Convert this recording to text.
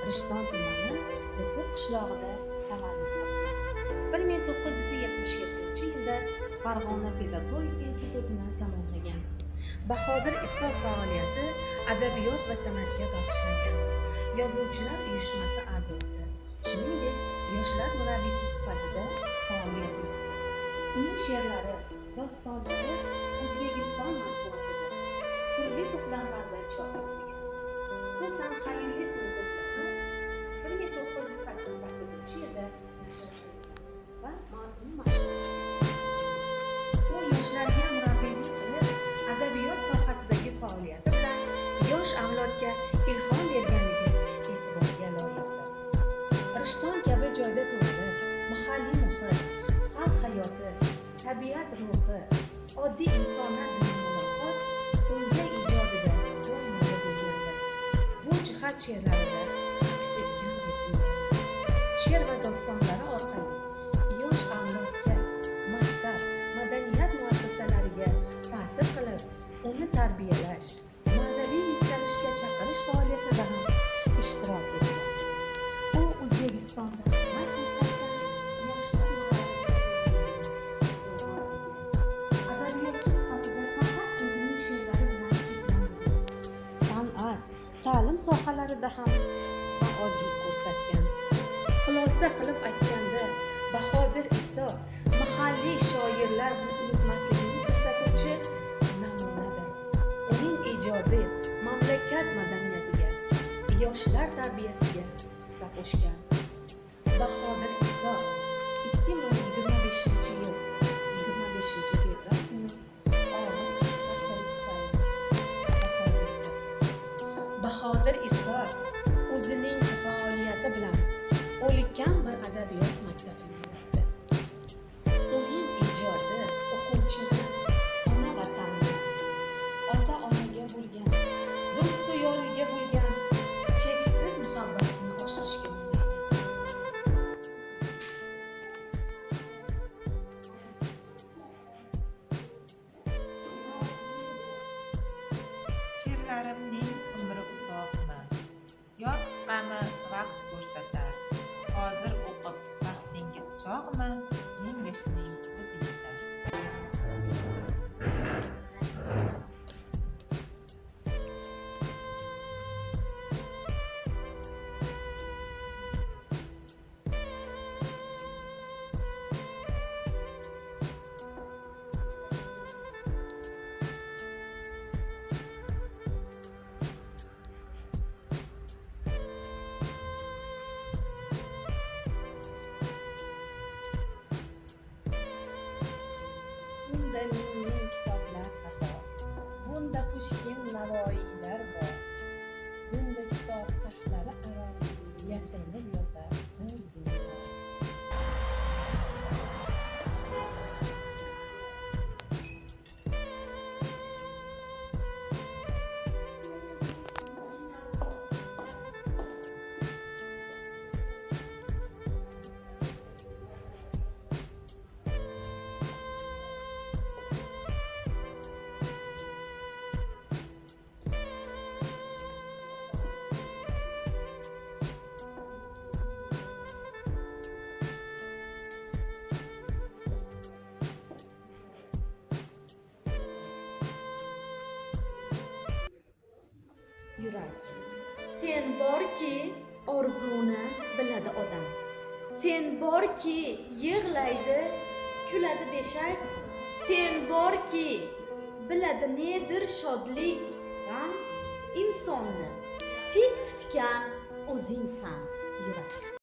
Rishton tumani Dutur qishlog'ida tavallud topgan. 1977-yilda Farg'ona pedagogika institutini tamomlagan. Bahodir Iso faoliyati adabiyot va san'atga bag'ishlangan. Yozuvchilar uyushmasi a'zosi, shuningdek, yoshlar murabbiysi sifatida faoliyat yuritdi. Uning she'rlari, dostonlari O'zbekiston matbuotida turli to'plamlarda chop etilgan. Xususan, Xayrli kun to'plami 1988-yilda nashr qilingan va marhum mashhur. U yoshlarga murabbiylik qilib, adabiyot sohasidagi faoliyati bilan yosh avlodga ilhom berganiga e'tiborga loyiqdir. Rishton kabi joyda tug'ilib, mahalliy muhit, xalq hayoti, tabiat ruhi, oddiy insonlar bilan muloqot unga ijodida doimo bo'lgandir. Bu jihat she'rlarida aks etgan deb o'ylayman. She'r va dostonlari orqali yosh avlodga, maktab, madaniyat muassasalariga ta'sir qilib, uni tarbiyalash, ma'naviy yuksalishga chaqirish faoliyatida ham ishtirok etgan. U O'zbekistonda xizmat ko'rsatgan yoshlar adabiyotchi sifatida faqat o'zining she'rlari bilan cheklanmagan. San'at, ta'lim sohalarida ham faollik ko'rsatgan. Xulosa qilib aytganda, Bahodir Iso mahalliy shoirlarni unutmasligini ko'rsatuvchi namunadir. Uning ijodi mamlakat madaniyatiga, yoshlar tarbiyasiga hissa qo'shgan. Bahodir Iso 2025-yil 25-fevral kuni og'ir xastalik tufayli vafot etdi. Bahodir Iso o'zining faoliyati bilan ulkan bir adabiyot maktabini yaratdi. Uning ijodi o'quvchini ona vatanni, ota-onaga bo'lgan, do'stu yoriga bo'lgan cheksiz muhabbatini oshirishga undaydi. She'rlarimning umri uzoqmi yo qisqami vaqt ko'rsatar. Hozir o'qib vaqtingiz chog'mi, menga shuning o'zi yetar. Bunda ming kitoblar xato, bunda Pushkin, Navoiylar bor. Bunda kitob taxtlari aro yashirinib yotar bir dunyo. Yurak. Sen borki, orzuni biladi odam. Sen borki, yig'laydi, kuladi beshak. Sen borki, biladi nedir shodlik, g'am. Insonni tik tutgan o'zingsan, yurak.